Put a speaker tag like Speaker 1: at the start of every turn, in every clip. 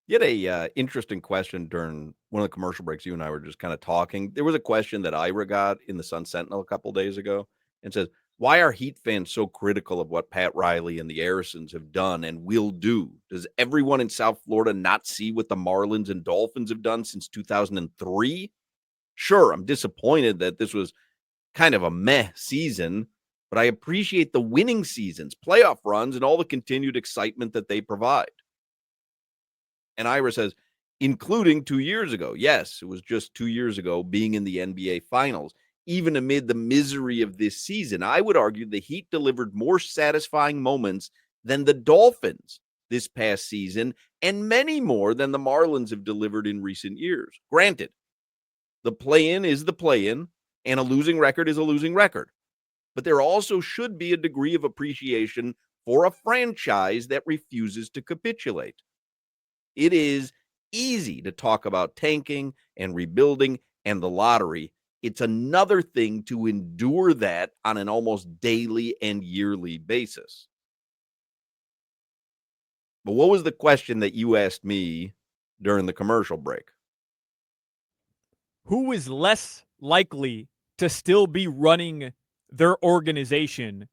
Speaker 1: You had a interesting question during one of the commercial breaks. You and I were just kind of talking. There was a question that Ira got in the Sun Sentinel a couple days ago and says, "Why are Heat fans so critical of what Pat Riley and the Arisons have done and will do? Does everyone in South Florida not see what the Marlins and Dolphins have done since 2003? Sure, I'm disappointed that this was kind of a meh season, but I appreciate the winning seasons, playoff runs, and all the continued excitement that they provide." And Ira says, including 2 years ago. Yes, it was just 2 years ago being in the NBA Finals. Even amid the misery of this season, I would argue the Heat delivered more satisfying moments than the Dolphins this past season, and many more than the Marlins have delivered in recent years. Granted, the play-in is the play-in, and a losing record is a losing record. But there also should be a degree of appreciation for a franchise that refuses to capitulate. It is easy to talk about tanking and rebuilding and the lottery. It's another thing to endure that on an almost daily and yearly basis. But what was the question that you asked me during the commercial break?
Speaker 2: Who is less likely to still be running their organization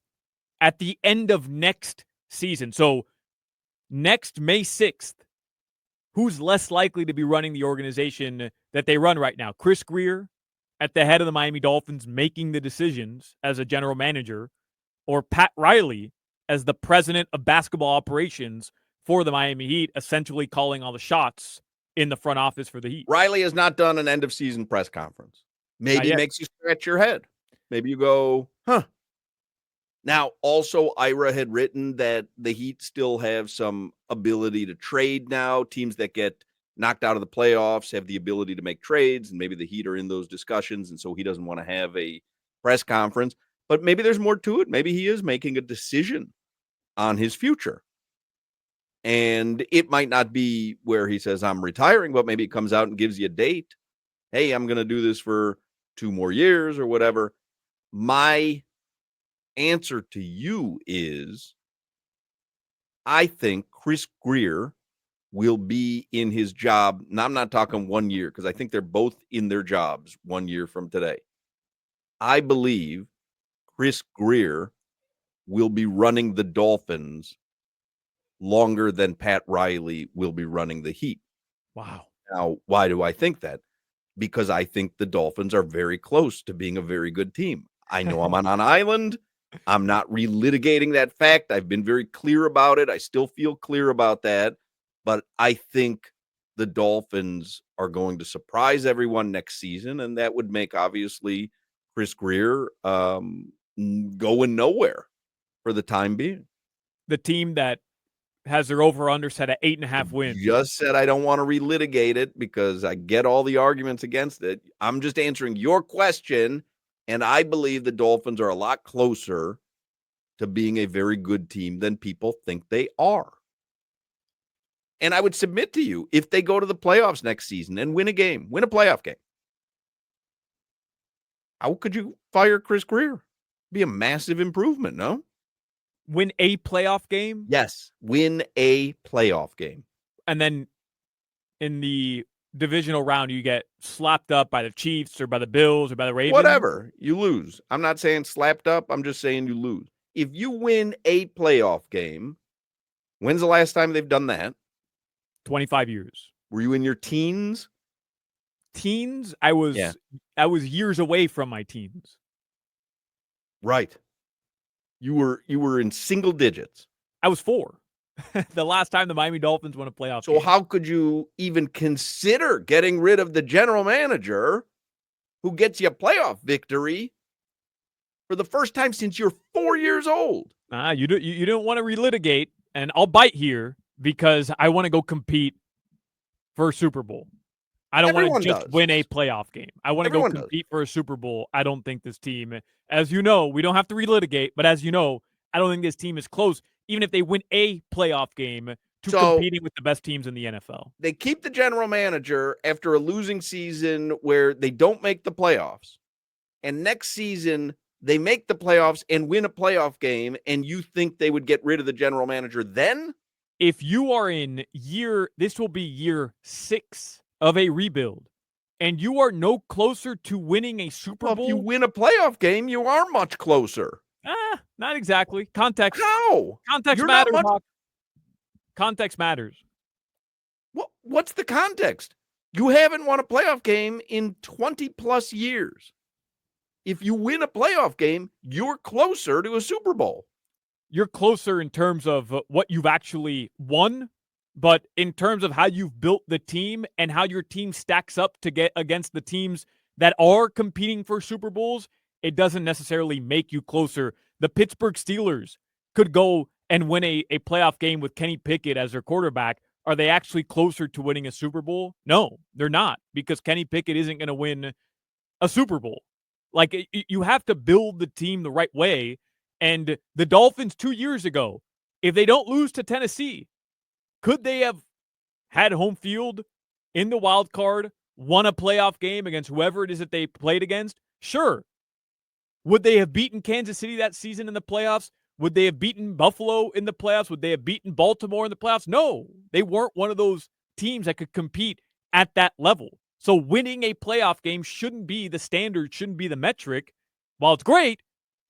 Speaker 2: at the end of next season? So next May 6th, who's less likely to be running the organization that they run right now? Chris Grier at the head of the Miami Dolphins making the decisions as a general manager, or Pat Riley as the president of basketball operations for the Miami Heat, essentially calling all the shots in the front office for the Heat?
Speaker 1: Riley has not done an end of season press conference.
Speaker 2: Not
Speaker 1: Maybe
Speaker 2: yet.
Speaker 1: makes you scratch your head. Maybe you go, huh. Now, also, Ira had written that the Heat still have some ability to trade now. Teams that get knocked out of the playoffs have the ability to make trades, and maybe the Heat are in those discussions, and so he doesn't want to have a press conference. But maybe there's more to it. Maybe he is making a decision on his future. And it might not be where he says, I'm retiring, but maybe it comes out and gives you a date. Hey, I'm going to do this for 2 more years or whatever. My answer to you is I think Chris Grier will be in his job. Now, I'm not talking 1 year because I think they're both in their jobs 1 year from today. I believe Chris Grier will be running the Dolphins longer than Pat Riley will be running the Heat.
Speaker 2: Wow.
Speaker 1: Now, why do I think that? Because I think the Dolphins are very close to being a very good team. I know I'm on an island. I'm not relitigating that fact. I've been very clear about it. I still feel clear about that. But I think the Dolphins are going to surprise everyone next season, and that would make, obviously, Chris Grier going nowhere for the time being.
Speaker 2: The team that has their over-under set at 8.5 wins.
Speaker 1: Just said I don't want to relitigate it because I get all the arguments against it. I'm just answering your question, and I believe the Dolphins are a lot closer to being a very good team than people think they are. And I would submit to you, if they go to the playoffs next season and win a game, win a playoff game, how could you fire Chris Grier? Be a massive improvement, no?
Speaker 2: Win a playoff game?
Speaker 1: Yes, win a playoff game.
Speaker 2: And then in the divisional round, you get slapped up by the Chiefs or by the Bills or by the Ravens.
Speaker 1: Whatever, you lose. I'm not saying slapped up. I'm just saying you lose. If you win a playoff game, when's the last time they've done that?
Speaker 2: 25 years.
Speaker 1: Were you in your teens?
Speaker 2: Teens? I was years away from my teens.
Speaker 1: Right. You were in single digits.
Speaker 2: I was 4. The last time the Miami Dolphins won a playoff
Speaker 1: So
Speaker 2: game.
Speaker 1: how could you even consider getting rid of the general manager who gets you a playoff victory for the first time since you're 4 years old?
Speaker 2: You don't want to relitigate, and I'll bite here because I want to go compete for a Super Bowl. I don't want to just win a playoff game. I want to go compete for a Super Bowl. I don't think this team, as you know, we don't have to relitigate, but as you know, I don't think this team is close, even if they win a playoff game, to competing with the best teams in the NFL.
Speaker 1: They keep the general manager after a losing season where they don't make the playoffs. And next season, they make the playoffs and win a playoff game, and you think they would get rid of the general manager then?
Speaker 2: if you are this will be year 6 of a rebuild, and you are no closer to winning a Super
Speaker 1: Well,
Speaker 2: Bowl.
Speaker 1: if you win a playoff game, you are much closer.
Speaker 2: Not exactly. Context.
Speaker 1: How?
Speaker 2: Context
Speaker 1: You're not
Speaker 2: matters,
Speaker 1: much.
Speaker 2: Hawk. Context matters.
Speaker 1: What's the context? You haven't won a playoff game in 20 plus years. If you win a playoff game, you're closer to a Super Bowl.
Speaker 2: You're closer in terms of what you've actually won, but in terms of how you've built the team and how your team stacks up to get against the teams that are competing for Super Bowls, it doesn't necessarily make you closer. The Pittsburgh Steelers could go and win a playoff game with Kenny Pickett as their quarterback. Are they actually closer to winning a Super Bowl? No, they're not, because Kenny Pickett isn't going to win a Super Bowl. Like, you have to build the team the right way. And the Dolphins 2 years ago, if they don't lose to Tennessee, could they have had home field in the wild card, won a playoff game against whoever it is that they played against? Sure. Would they have beaten Kansas City that season in the playoffs? Would they have beaten Buffalo in the playoffs? Would they have beaten Baltimore in the playoffs? No, they weren't one of those teams that could compete at that level. So winning a playoff game shouldn't be the standard, shouldn't be the metric. While it's great,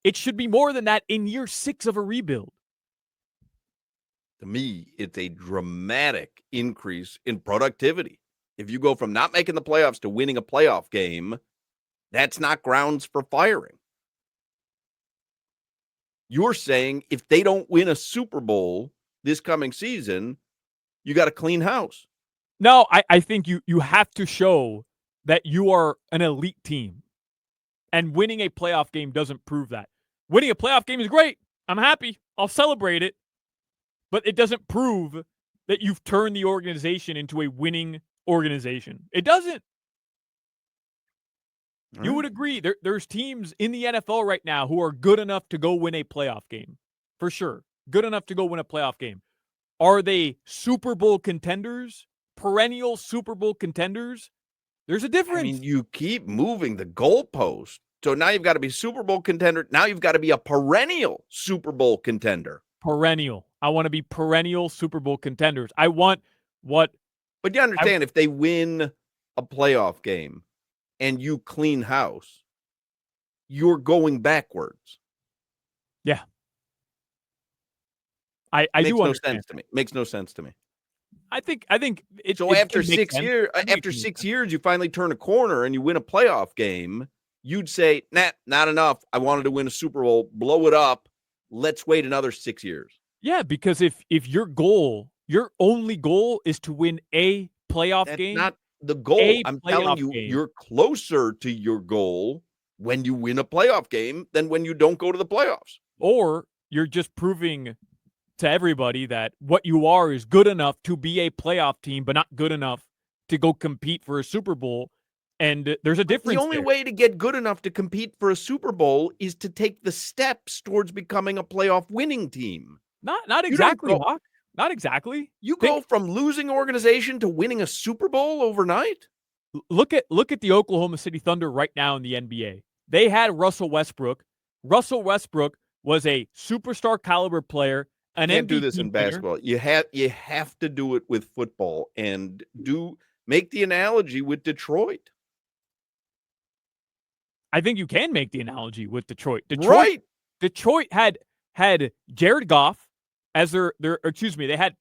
Speaker 2: it should be more than that in year 6 of a rebuild.
Speaker 1: To me, it's a dramatic increase in productivity. If you go from not making the playoffs to winning a playoff game, that's not grounds for firing. You're saying if they don't win a Super Bowl this coming season, you got to clean house.
Speaker 2: No, I think you have to show that you are an elite team. And winning a playoff game doesn't prove that. Winning a playoff game is great. I'm happy. I'll celebrate it. But it doesn't prove that you've turned the organization into a winning organization. It doesn't. You would agree. There's teams in the NFL right now who are good enough to go win a playoff game. For sure. Good enough to go win a playoff game. Are they Super Bowl contenders? Perennial Super Bowl contenders? There's a difference.
Speaker 1: I mean, you keep moving the goalpost. So now you've got to be Super Bowl contender. Now you've got to be a perennial Super Bowl contender.
Speaker 2: Perennial. I want to be perennial Super Bowl contenders. I want what.
Speaker 1: But you understand, if they win a playoff game and you clean house, you're going backwards.
Speaker 2: Yeah. I do understand.
Speaker 1: Makes no sense to me.
Speaker 2: I think it's
Speaker 1: so after 6 years, after 6 years, you finally turn a corner and you win a playoff game. You'd say, nah, not enough. I wanted to win a Super Bowl, blow it up. Let's wait another 6 years.
Speaker 2: Yeah, because if your only goal is to win a playoff game,
Speaker 1: that's not the goal. I'm telling you, you're closer to your goal when you win a playoff game than when you don't go to the playoffs.
Speaker 2: Or you're just proving to everybody that what you are is good enough to be a playoff team, but not good enough to go compete for a Super Bowl. And there's a difference.
Speaker 1: The only way to get good enough to compete for a Super Bowl is to take the steps towards becoming a playoff winning team.
Speaker 2: Not exactly, Hawk. Not exactly.
Speaker 1: You go from losing organization to winning a Super Bowl overnight?
Speaker 2: Look at the Oklahoma City Thunder right now in the NBA. They had Russell Westbrook. Russell Westbrook was a superstar caliber player.
Speaker 1: You can't do this in basketball. You have to do it with football and make the analogy with Detroit.
Speaker 2: I think you can make the analogy with Detroit. Detroit had Jared Goff as their they had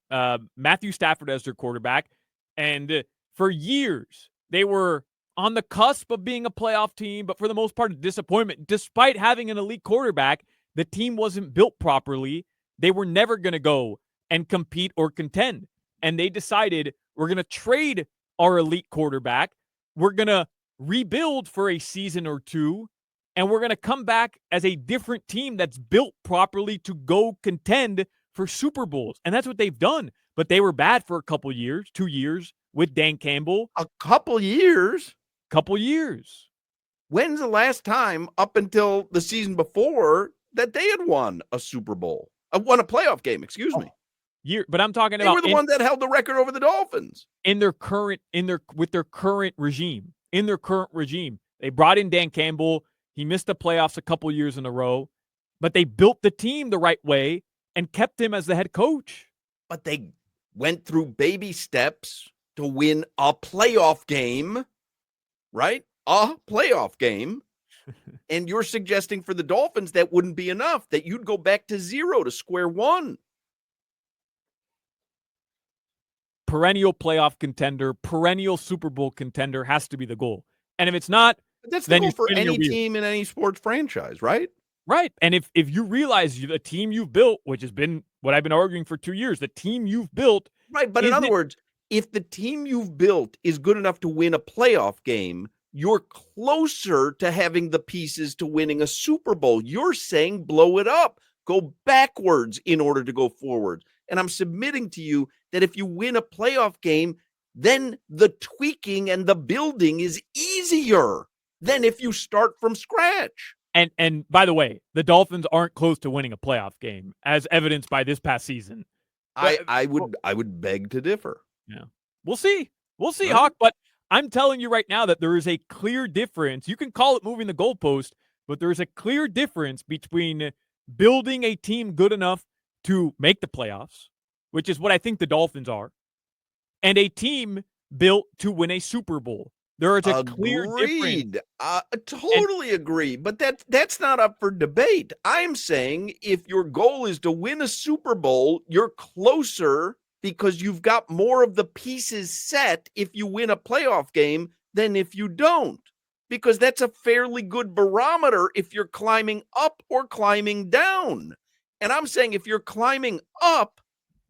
Speaker 2: Matthew Stafford as their quarterback, and for years they were on the cusp of being a playoff team, but for the most part, a disappointment. Despite having an elite quarterback, the team wasn't built properly. They were never going to go and compete or contend, and they decided, we're going to trade our elite quarterback. We're going to rebuild for a season or two, and we're going to come back as a different team that's built properly to go contend for Super Bowls. And that's what they've done. But they were bad for a couple years, 2 years with Dan Campbell.
Speaker 1: A couple years?
Speaker 2: Couple years.
Speaker 1: When's the last time up until the season before that they had won a Super Bowl? Won a playoff game, excuse me.
Speaker 2: But I'm talking about,
Speaker 1: they were the one that held the record over the Dolphins
Speaker 2: with their current regime. In their current regime, they brought in Dan Campbell. He missed the playoffs a couple years in a row, but they built the team the right way and kept him as the head coach.
Speaker 1: but they went through baby steps to win a playoff game, right? A playoff game. And you're suggesting for the Dolphins that wouldn't be enough, that you'd go back to zero, to square one.
Speaker 2: Perennial playoff contender, perennial Super Bowl contender has to be the goal. And if it's not,
Speaker 1: But that's the
Speaker 2: then
Speaker 1: goal
Speaker 2: you're
Speaker 1: for
Speaker 2: spinning your
Speaker 1: any
Speaker 2: wheels.
Speaker 1: team in any sports franchise, right?
Speaker 2: Right. And if you realize the team you've built, which has been what I've been arguing for 2 years, the team you've built.
Speaker 1: Right. But in other words, if the team you've built is good enough to win a playoff game, you're closer to having the pieces to winning a Super Bowl. You're saying blow it up, go backwards in order to go forward. And I'm submitting to you that if you win a playoff game, then the tweaking and the building is easier than if you start from scratch.
Speaker 2: And by the way, the Dolphins aren't close to winning a playoff game, as evidenced by this past season.
Speaker 1: I would beg to differ.
Speaker 2: Yeah. We'll see. We'll see,
Speaker 1: Right.
Speaker 2: Hawk. But I'm telling you right now that there is a clear difference. You can call it moving the goalpost, but there is a clear difference between building a team good enough to make the playoffs, which is what I think the Dolphins are, and a team built to win a Super Bowl. There is a clear difference.
Speaker 1: Totally agree. But that's not up for debate. I'm saying if your goal is to win a Super Bowl, you're closer because you've got more of the pieces set if you win a playoff game than if you don't. Because that's a fairly good barometer if you're climbing up or climbing down. And I'm saying if you're climbing up,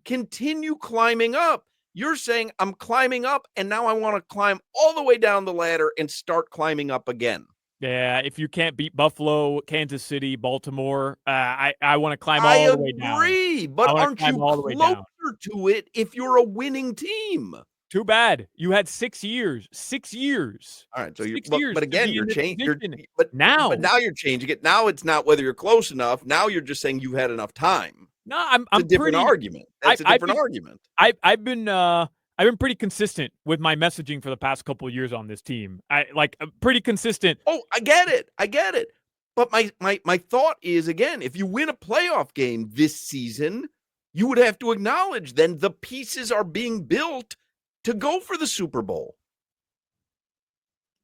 Speaker 1: continue climbing up. You're saying I'm climbing up and now I want to climb all the way down the ladder and start climbing up again.
Speaker 2: Yeah, if you can't beat Buffalo, Kansas City, Baltimore, I want to climb all the way down.
Speaker 1: I agree, but aren't you closer to it if you're a winning team?
Speaker 2: Too bad. You had 6 years. 6 years.
Speaker 1: All right, so
Speaker 2: you're but
Speaker 1: again, you're changing. But
Speaker 2: now
Speaker 1: you're changing it. Now it's not whether you're close enough. Now you're just saying you've had enough time.
Speaker 2: No, I'm
Speaker 1: a different argument. That's a different argument.
Speaker 2: I've been pretty consistent with my messaging for the past couple of years on this team. I'm pretty consistent.
Speaker 1: Oh, I get it. But my thought is, again, if you win a playoff game this season, you would have to acknowledge then the pieces are being built to go for the Super Bowl.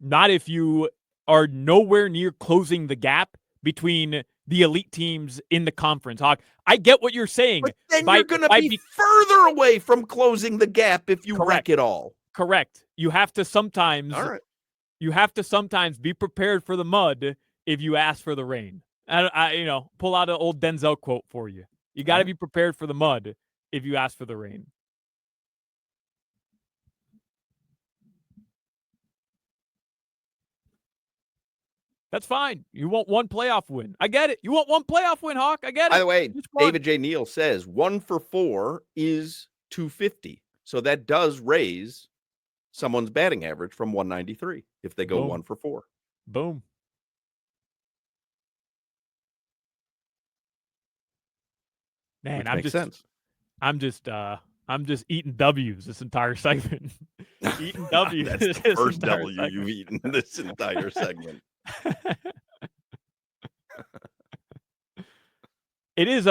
Speaker 2: Not if you are nowhere near closing the gap between the elite teams in the conference, Hawk. I get what you're saying.
Speaker 1: But then you're going to be further away from closing the gap if you wreck it all.
Speaker 2: Correct. You have to sometimes be prepared for the mud if you ask for the rain. I pull out an old Denzel quote for you. You got to be prepared for the mud if you ask for the rain. That's fine. You want one playoff win. I get it. You want one playoff win, Hawk. I get it.
Speaker 1: By the way, David J. Neal says 1 for 4 is 250. So that does raise someone's batting average from 193 if they go 1 for 4.
Speaker 2: Boom. Man, I'm just eating W's this entire segment. Eating W's.
Speaker 1: That's the first W you've eaten this entire segment.
Speaker 2: It is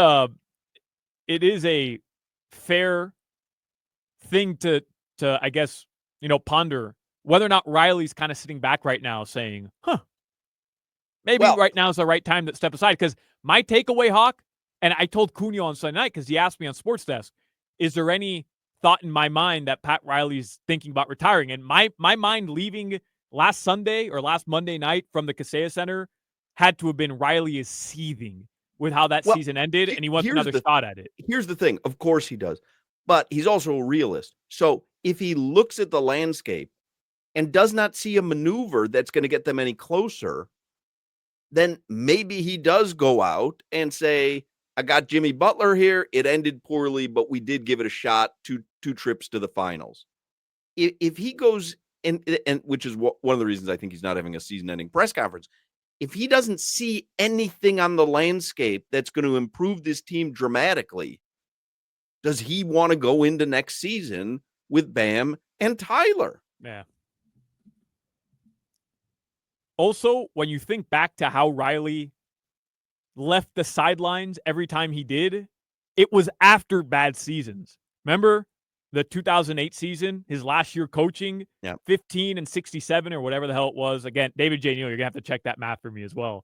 Speaker 2: a fair thing to I guess, ponder whether or not Riley's kind of sitting back right now saying, maybe right now is the right time to step aside. Because my takeaway, Hawk, and I told Cunio on Sunday night because he asked me on Sports Desk, is there any thought in my mind that Pat Riley's thinking about retiring? And my mind leaving last Sunday or last Monday night from the Kaseya Center had to have been Riley is seething with how that season ended, and he wants another shot at it.
Speaker 1: Here's the thing. Of course he does. But he's also a realist. So if he looks at the landscape and does not see a maneuver that's going to get them any closer, then maybe he does go out and say, I got Jimmy Butler here. It ended poorly, but we did give it a shot, two trips to the finals. If he goes, and which is one of the reasons I think he's not having a season-ending press conference, if he doesn't see anything on the landscape that's going to improve this team dramatically, does he want to go into next season with Bam and Tyler?
Speaker 2: Yeah. Also, when you think back to how Riley left the sidelines every time he did, it was after bad seasons. Remember the 2008 season, his last year coaching,
Speaker 1: Yeah.
Speaker 2: 15 and 67 or whatever the hell it was. Again, David J. Neal, you're going to have to check that math for me as well.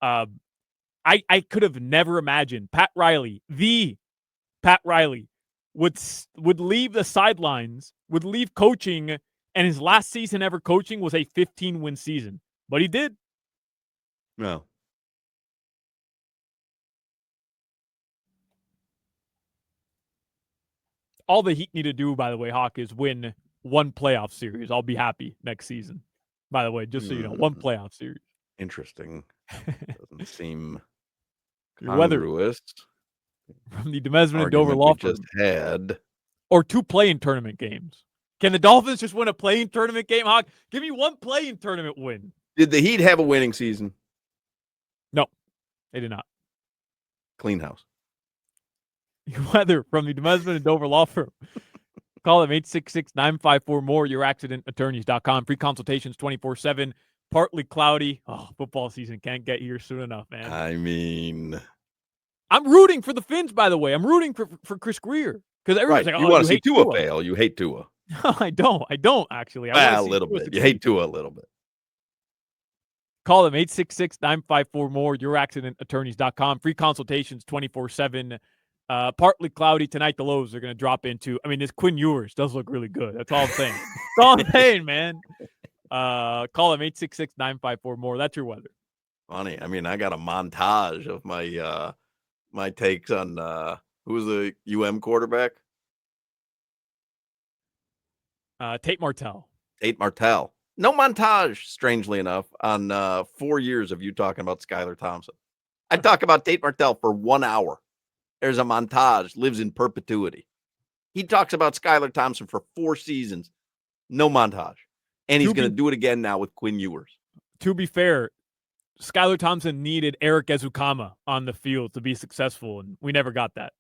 Speaker 2: I could have never imagined Pat Riley, the Pat Riley, would leave the sidelines, would leave coaching, and his last season ever coaching was a 15-win season. But he did.
Speaker 1: No.
Speaker 2: All the Heat need to do, by the way, Hawk, is win one playoff series. I'll be happy next season. By the way, just so you know, one playoff series.
Speaker 1: Interesting. Doesn't seem
Speaker 2: Your weather
Speaker 1: congruous.
Speaker 2: from the Demesman and Dover
Speaker 1: Argument
Speaker 2: Law
Speaker 1: we
Speaker 2: Firm.
Speaker 1: just had.
Speaker 2: Or 2 play-in tournament games. Can the Dolphins just win a play-in tournament game, Hawk? Give me one play-in tournament win.
Speaker 1: Did the Heat have a winning season?
Speaker 2: No, they did not.
Speaker 1: Clean house.
Speaker 2: Your weather from the Demesman and Dover Law Firm. Call them 866-954-MORE, youraccidentattorneys.com. Free consultations 24/7. Partly cloudy. Oh, football season can't get here soon enough, man.
Speaker 1: I mean,
Speaker 2: I'm rooting for the Finns, by the way. I'm rooting for Chris Grier. Because everyone's like, oh,
Speaker 1: you want to see Tua
Speaker 2: Tua
Speaker 1: fail. You hate Tua.
Speaker 2: No, I don't. I don't, actually.
Speaker 1: A little bit. You hate Tua a little bit.
Speaker 2: Call them 866-954-MORE, youraccidentattorneys.com. Free consultations 24/7. Partly cloudy tonight. The lows are going to drop into. I mean, this Quinn Ewers does look really good. That's all I'm saying. That's all I'm saying, man. Call them 866-954-MORE. That's your weather.
Speaker 1: Funny. I mean, I got a montage of my my takes on who's the quarterback?
Speaker 2: Tate Martell.
Speaker 1: Tate Martell. No montage, strangely enough, on 4 years of you talking about Skylar Thompson. I talk about Tate Martell for 1 hour. There's a montage, lives in perpetuity. He talks about Skylar Thompson for 4 seasons. No montage. And he's going to do it again now with Quinn Ewers.
Speaker 2: To be fair, Skylar Thompson needed Eric Ezukama on the field to be successful, and we never got that.